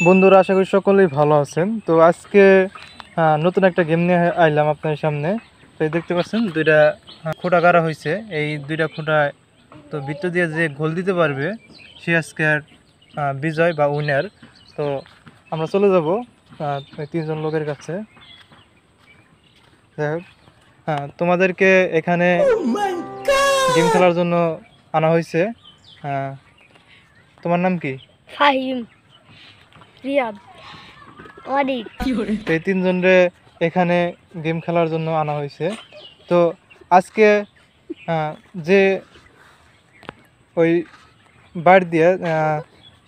বন্ধুরা, আশা করি সকলেই ভালো আছেন। তো আজকে নতুন একটা গেম নিয়ে আইলাম আপনার সামনে। তো এই দেখতে পাচ্ছেন দুইটা খুঁটা গাড়া হয়েছে। এই দুইটা খুঁটায় তো বৃত্ত দিয়ে যে গোল দিতে পারবে সে আজকের বিজয় বা উইনার। তো আমরা চলে যাব তিনজন লোকের কাছে। যাই হোক, তোমাদেরকে এখানে গেম খেলার জন্য আনা হয়েছে। তোমার নাম কি? ফাহিম, রিয়াদ, অনিক। এই তিনজনরে এখানে গেম খেলার জন্য আনা হয়েছে। তো আজকে যে ওই বার দিয়ে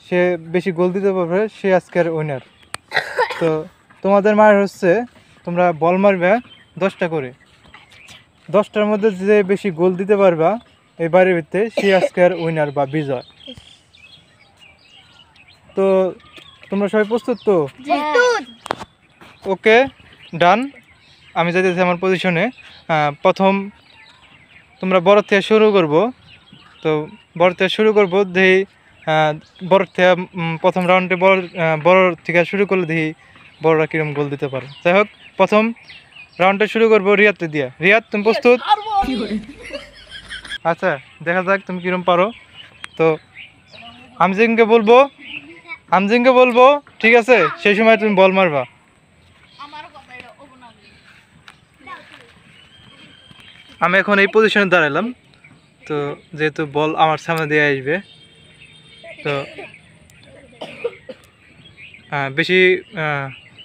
সে বেশি গোল দিতে পারবে সে আজকের উইনার। তো তোমাদের মার হচ্ছে, তোমরা বল মারবে 10টা করে। 10টার মধ্যে যে বেশি গোল দিতে পারবা এই বাড়ির ভিতরে সে আজকের উইনার বা বিজয়। তো তোমরা সবাই প্রস্তুত তো? ওকে, ডান। আমি যাইতেছি আমার পজিশনে। প্রথম তোমরা বড় থেকে শুরু করব। তো বড় থেকে শুরু করবো, দেখি বড় থেকে প্রথম রাউন্ডে বড় থেকে শুরু করলে দেখি বড়রা কিরম গোল দিতে পারে। যাই হোক, প্রথম রাউন্ডে শুরু করবো রিয়াদকে দিয়ে। রিয়াদ, তুমি প্রস্তুত? আচ্ছা, দেখা যাক তুমি কিরম পারো। তো আমজিংকে বলবো, ঠিক আছে? সেই সময় তুমি বল মারবা। আমি এখন এই পজিশনে দাঁড়ালাম। তো যেহেতু বল আমার সামনে দিয়ে আসবে, তো বেশি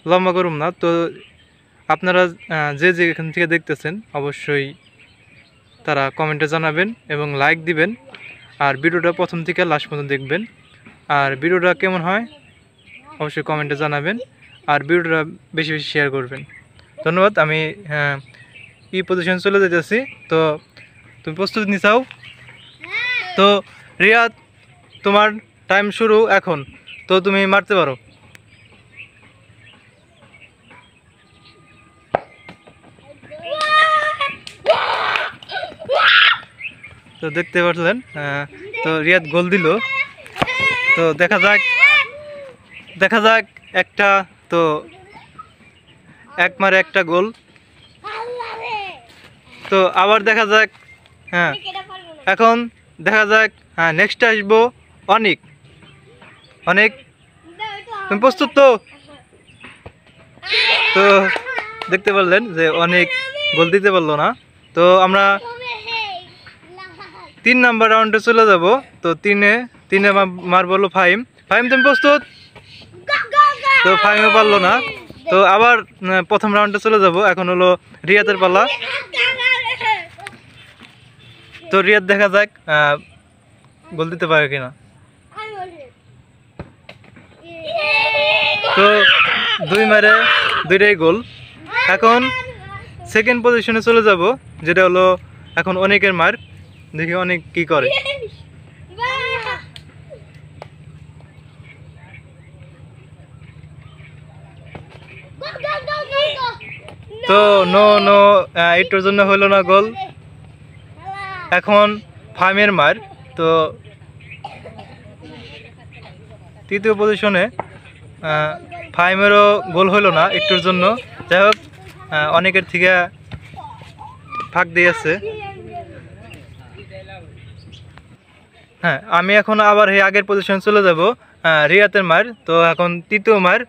লম্বা করুম না। তো আপনারা যে এখান থেকে দেখতেছেন অবশ্যই তারা কমেন্টে জানাবেন এবং লাইক দিবেন। আর ভিডিওটা প্রথম থেকে লাস্ট পর্যন্ত দেখবেন। আর ভিডিওটা কেমন হয় অবশ্যই কমেন্টে জানাবেন। আর ভিডিওটা বেশি বেশি শেয়ার করবেন। ধন্যবাদ। আমি এই পজিশন চলে যেতেছি। তো তুমি প্রস্তুত নিছাও? তো রিয়াদ, তোমার টাইম শুরু এখন। তো তুমি মারতে পারো। তো দেখতে পারলেন, তো রিয়াদ গোল দিল। তো দেখা যাক একটা, তো এক মারে একটা গোল। তো আবার দেখা যাক। এখন দেখা যাক। নেক্সট আসবো অনিক। তুমি প্রস্তুত তো? তো দেখতে পারলেন যে অনেক গোল দিতে পারলো না। তো আমরা 3 নাম্বার রাউন্ডে চলে যাব। তো তিনে মারবো হলো ফাহিম। তুমি প্রস্তুত? তো ফাহিমও পারলো না। তো আবার প্রথম রাউন্ডে চলে যাব। এখন হলো রিয়াদের পালা। তো রিয়াদ দেখা যাক গোল দিতে পারে কিনা। তো 2 মারে 2টাই গোল। এখন সেকেন্ড পজিশনে চলে যাব, যেটা হলো এখন অনেকের মার। দেখি অনেক কি করে। তো নো, এটার জন্য হলো না গোল। এখন ফাহিমের মার। তো তৃতীয় পজিশনে ফাহিমেরও গোল হলো না একটুর জন্য। যাই হোক, অনেকের থেকে ফাঁক দিয়েছে। আমি এখন আবার এই আগের পজিশনে চলে যাব, রিয়াতের মার। তো এখন তৃতীয় মার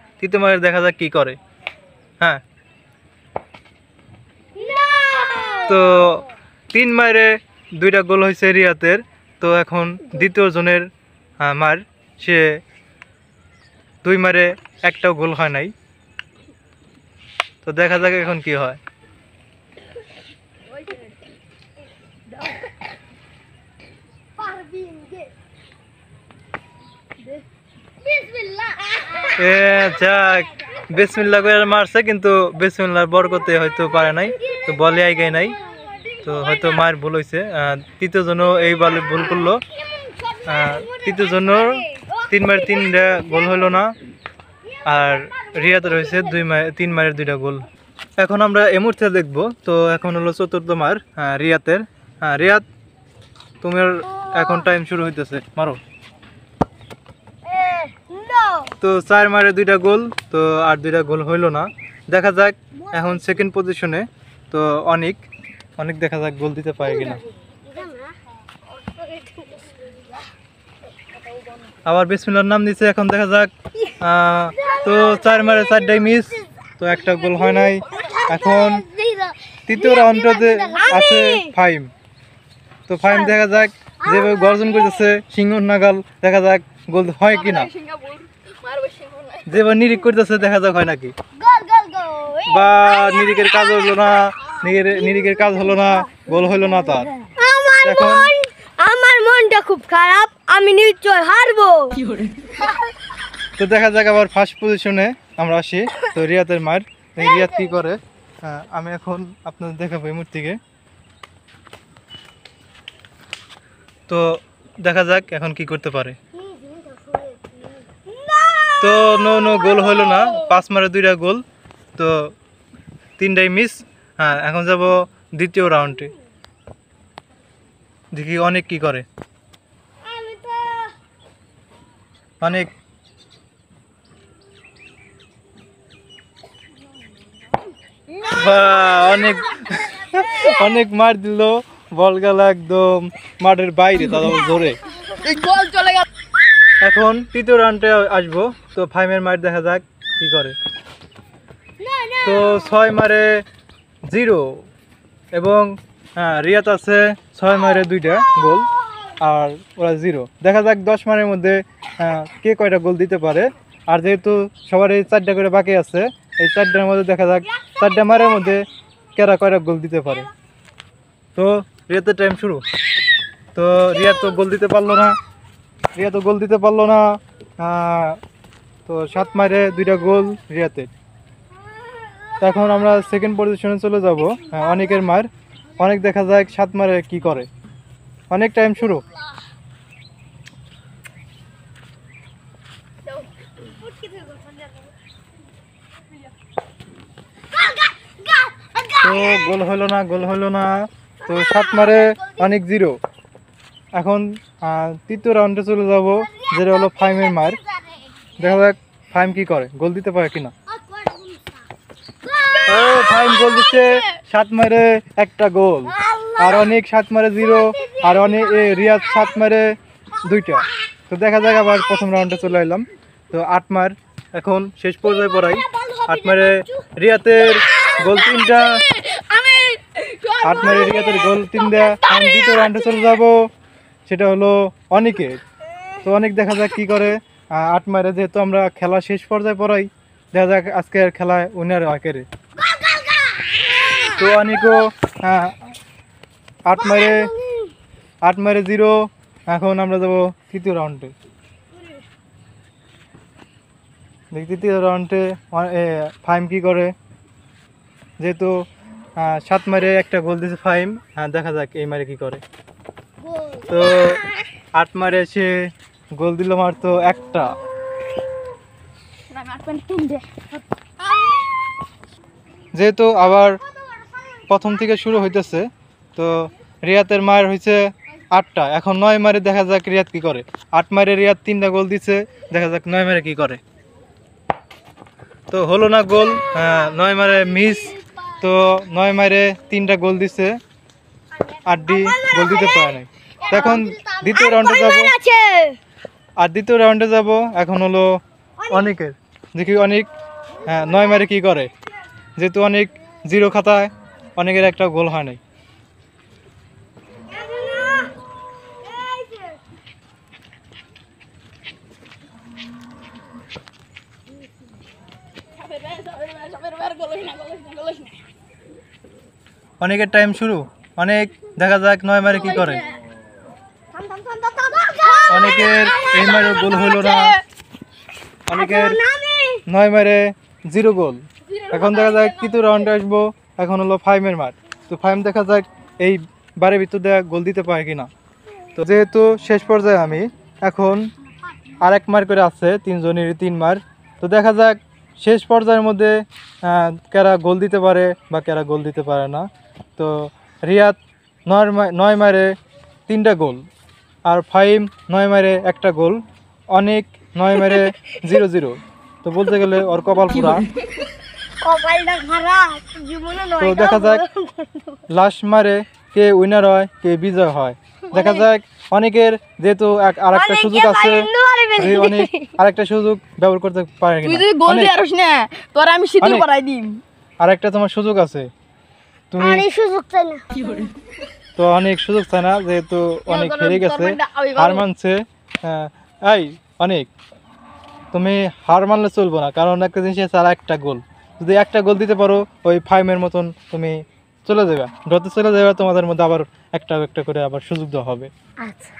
দেখা যাক কি করে। তো 3 মারে 2টা গোল হয়েছে রিয়াতের। তো এখন দ্বিতীয় জনের মার, সে 2 মারে 1টাও গোল হয় নাই। তো দেখা যাক এখন কি হয়। যাক, বিসমিল্লাহ করে মারছে, কিন্তু বিসমিল্লাহর বরকতে হয়তো পারে নাই। তো বলে আইগাই নাই। তো হয়তো মায়ের ভুল হয়েছে। তৃতীয় জন এই বলে ভুল করলো। তৃতীয় জন 3 মারে 3টা গোল হলো না। আর রিয়াদের হয়েছে 3 মারের 2টা গোল। এখন আমরা এই মুহূর্তে দেখবো। তো এখন হলো চতুর্থ মার রিয়াতের। রিয়াদ, তোমার এখন টাইম শুরু হইতেছে, মারো। তো 4 মারে 2টা গোল, তো আর 2টা গোল হইল না। দেখা যাক এখন সেকেন্ড পজিশনে তো অনেক দেখা যাক গোল দিতে পারে কিনা। আবার বিসমিল্লাহর নাম দিছে, এখন দেখা যাক। তো 4 মারে 4টাই মিস, তো একটা গোল হয় নাই। এখন তৃতীয় রাউন্ডে আছে ফাইম। তো ফাইম দেখা যাক যেভাবে গর্জন করতেছে সিংহ নাগাল, দেখা যাক গোল হয় কিনা। যেভাবে নিরিক করতেছে দেখা যাক হয় নাকি, বা নিরিকের কাজ হলো না, নিরিকের কাজ হলো না, গোল হইলো না তার। এখন আমার মনটা খুব খারাপ, আমি নিশ্চয় হারবো। তো দেখা যাক আবার ফার্স্ট পজিশনে আমরা আসি। তো রিয়াদের মার, রিয়াদ কি করে আমি এখন আপনাদের দেখাবো এই মুহূর্তে। তো দেখা যাক এখন কি করতে পারে। তো নো গোল হলো না, 5 মারে 2টা গোল, তো 3টাই মিস। হ্যাঁ, এখন যাব দ্বিতীয় রাউন্ডে, দেখি অনেক কি করে। অনেক অনেক অনেক মার দিল, বল গেল একদম মাঠের বাইরে, তারা ধরে গোল চলে গেল। এখন তৃতীয় রাউন্ডে আসবো। তো ফাইমের মার দেখা যাক কি করে। তো 6 মারে 0 এবং রিয়াত আছে 6 মারে 2টা গোল আর ওরা 0। দেখা যাক 10 মারের মধ্যে কে কয়টা গোল দিতে পারে। আর যেহেতু সবার এই 4টা করে বাকি আছে, এই 4টার মধ্যে দেখা যাক 4টা মারের মধ্যে কেরা কয়টা গোল দিতে পারে। তো রিয়াতের টাইম শুরু। তো রিয়াত তো গোল দিতে পারলো না, তো 7 মারে 2টা গোল রিয়াতের। এখন আমরা সেকেন্ড পজিশনে চলে যাব। অনেকের মার, অনেক দেখা যাক 7 মারে কি করে। অনেক টাইম শুরু। তো গোল হলো না, তো 7 মারে অনেক 0। এখন তৃতীয় রাউন্ডে চলে যাব, যেটা হলো ফাইমের মার। দেখা যাক ফাইম কি করে, গোল দিতে পারে কিনা। ফাইম গোল দিচ্ছে, 7 মারে 1টা গোল, আর অনেক 7 মারে 0, আর অনেক রিয়াদ 7 মারে 2টা। তো দেখা যাক আবার প্রথম রাউন্ডে চলে এলাম। তো 8 মার এখন শেষ পর্যায়ে পড়াই। 8 মারে রিয়াতের গোল 3টা, 8 মারে রিয়াতের গোল 3টা। আমি দ্বিতীয় রাউন্ডে চলে যাব, সেটা হলো অনেকের। তো অনেক দেখা যাক কি করে। 8 মারে যেহেতু আমরা খেলা শেষ পর্যায়ে পড়াই, দেখা যাক আজকের খেলায় উইনার হয় কে। তো অনেকও 8 মারে 0। এখন আমরা যাব তৃতীয় রাউন্ডে। দেখি তৃতীয় রাউন্ডে ফাইম কি করে। যেহেতু 7 মারে 1টা গোল দিয়েছে ফাইম, দেখা যাক এই মারে কি করে। তো 8 মারে সে গোল দিল মাত্র 1টা। যেহেতু আবার প্রথম থেকে শুরু হইতেছে, তো রিয়াতের মায়ের হয়েছে 8টা। এখন 9 মারে দেখা যাক রিয়াদ কি করে। 8 মারে রিয়াদ 3টা গোল দিচ্ছে, দেখা যাক 9 মারে কি করে। তো হলো না গোল, 9 মারে মিস। তো 9 মারে 3টা গোল দিচ্ছে, 8টি গোল দিতে পারে নাই। এখন দ্বিতীয় রাউন্ডে যাব। এখন হলো অনেকের, দেখি অনেক 9 মারে কি করে। যেহেতু অনেক 0 খাতায়, অনেকের একটা গোল হয় নাই। অনেকের টাইম শুরু। অনেক দেখা যাক 9 মারে কি করে। অনেকের এই মারে গোল হলো না, অনেকের 9 মারে 0 গোল। এখন দেখা যাক তৃতীয় রাউন্ডে আসবো। এখন হলো ফাইমের মার। তো ফাইম দেখা যাক এই বারের ভিতর দেওয়া গোল দিতে পারে কিনা। তো যেহেতু শেষ পর্যায়ে আমি, এখন আরেক মার করে আছে, 3 জনেরই 3 মার। তো দেখা যাক শেষ পর্যায়ের মধ্যে কারা গোল দিতে পারে বা কারা গোল দিতে পারে না। তো রিয়াদ 9 মারে 3টা গোল, আর ফাইম 9 মারে 1টা গোল, অনেক 9 মেরে 0-0। তো বলতে গেলে ওর কপাল পুরা। কপালটা খারাপ জীবনে তো নয় দেখা যাক লাস্ট মারে কে উইনার হয় কে বিজয় হয়। দেখা যাক অনেকের যেহেতু আরেকটা সুযোগ আছে, যে অনেক আরেকটা সুযোগ ব্যবহার করতে পারে তুই কিনা। যদি গোল অনেক- দিয়ে আরস না তোর আমি সিটি অনেক। পড়াই দিম। আরেকটা তোমার সুযোগ আছে, তুমি আর এই সুযোগ চাই না তো অনেক সুযোগ চায় না, যেহেতু অনেক তোর- হেরে তোর গেছে, মাইন্ডটা আবে হার বাবু। মানছে। এই অনেক, তুমি হার মানলে চলবো না, কারণ একটা জিনিস আছে, আর একটা গোল যদি একটা গোল দিতে পারো ওই ফাইমের মতন তুমি চলে যাবে, ড্রতে চলে যাবে, তোমাদের মধ্যে আবার একটা একটা করে আবার সুযোগ দেওয়া হবে। আচ্ছা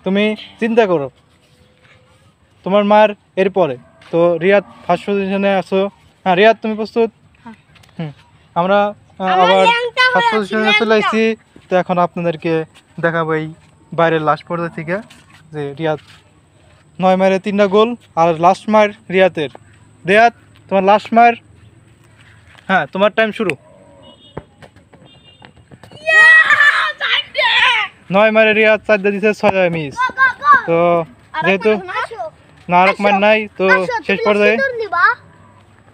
তুমি চিন্তা করো তোমার মার এরপরে তো রিয়াদ ফার্স্ট পজিশনে আছো। হ্যাঁ রিয়াদ তুমি প্রস্তুত? হুম, আমরা আমার আবার ল্যাংটা হয়ে ফার্স্ট আছে, পজিশনে চলে আসছি। তো এখন আপনাদেরকে দেখাবো এই বাইরের লাস্ট পর্যায়ে থেকে যে রিয়াদ 9 মারে 3টা গোল, আর লাস্ট মার রিয়াদের। রিয়াদ তোমার লাস্ট মার, হ্যাঁ তোমার টাইম শুরু। 9 মারে রিয়াদ 4 দিছে, 6 মিস। তো যেহেতু আসো না আরেক মার নাই, তো আসো শেষ তুমি পর্যায়ে সিঁদুর দিবা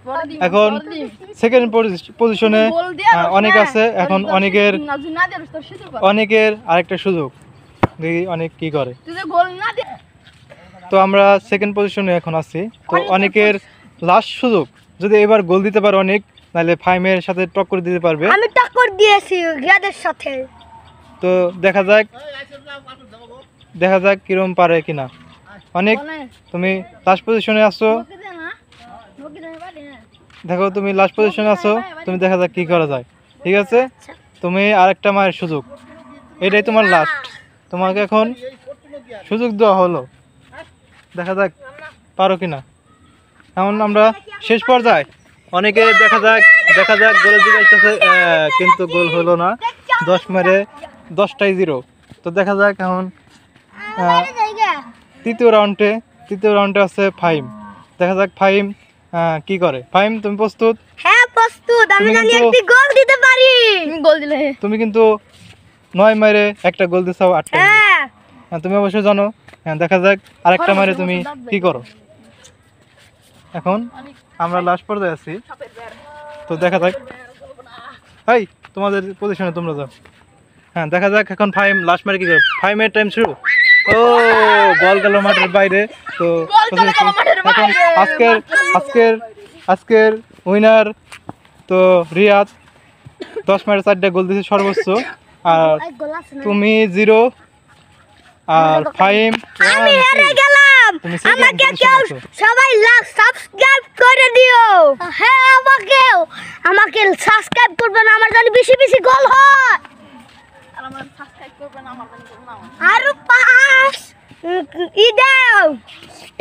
পরে দিম, এখন পরে দিম। সেকেন্ড পজিশনে গোল দিয়ে আরস অনেক না, আছে। এখন তোর- তোর অনেকের না যদি না দিয়ে আরস তোর সিটি পড়া। অনেকের আরেকটা সুযোগ, দেখি অনেক কি করে। তুই যদি গোল না দিয়ে তো আমরা সেকেন্ড পজিশনে এখন আছি। তো অনেকের লাস্ট সুযোগ, যদি এবার গোল দিতে পারে অনেক, নাহলে ফাইমের সাথে টক্কর দিতে পারবে। আমি টক্কর দিয়েছি রিয়াদের সাথে তো দেখা যাক কিরম পারে কিনা। অনেক, বলে, তুমি লাস্ট পজিশনে আছো, বকে দে না, বকে দে পারি না। দেখো তুমি লাস্ট পজিশনে আছো, তুমি দেখা যাক কি করা যায়। ঠিক আছে, তুমি আরেকটা মায়ের সুযোগ, এটাই তোমার লাস্ট, তোমাকে এখন সুযোগ দেওয়া হলো, দেখা যাক পারো কিনা। এখন আমরা শেষ পর্যায়ে অনেকে দেখা যাক গোলের দিকে আসতেছে, কিন্তু গোল হলো না। 10 মেরে 10টাই 0। তো দেখা যাক এখন তৃতীয় রাউন্ডে আছে ফাইম। দেখা যাক ফাইম কি করে। ফাইম তুমি প্রস্তুত? হ্যাঁ প্রস্তুত, আমি তুমি জানি কিন্তু- একটি গোল দিতে পারি। তুমি গোল দিলে তুমি কিন্তু 9 মেরে একটা গোল দিছাও, 8টা মিস। হ্যাঁ তুমি অবশ্যই জানো। হ্যাঁ দেখা যাক আরেকটা মারে তুমি কি করো। এখন আমরা লাস্ট পর্যায়ে আছি, তো দেখা যাক। এই তোমাদের পজিশনে তোমরা যাও। হ্যাঁ দেখা যাক এখন ফাইম লাস্ট মারে কি করে। ফাইমের টাইম শুরু। ও বল গেল মাঠের বাইরে। তো বল গেল মাঠের এখন বাইরে। আজকের উইনার তো রিয়াদ, 10 মেরে 4টা গোল দিয়েছে সর্বোচ্চ, আর এক গোল আছে না। তুমি 0, আর ফাইম আমি হেরে গেলাম। তুমি second আমাকে position কেউ আছো। সবাই সাবস্ক্রাইব করে দিও। হ্যাঁ আমাকে সাবস্ক্রাইব করবেন, আমার জানি বেশি বেশি গোল হয়। আর আমার সাবস্ক্রাইব করবে না, আমার জানি গোল না হয়। আরো 5 দাও,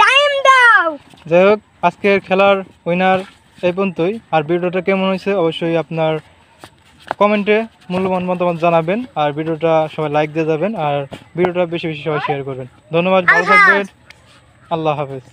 টাইম দাও। যাই হোক আজকের খেলার উইনার এই পর্যন্তই। আর ভিডিওটা কেমন হয়েছে অবশ্যই আপনার কমেন্টে মূল্যবান মতামত জানাবেন, আর ভিডিওটা সবাই লাইক দিয়ে যাবেন, আর ভিডিওটা বেশি বেশি সবাই শেয়ার করবেন। ধন্যবাদ, ভালো থাকবেন, আল্লাহ হাফেজ।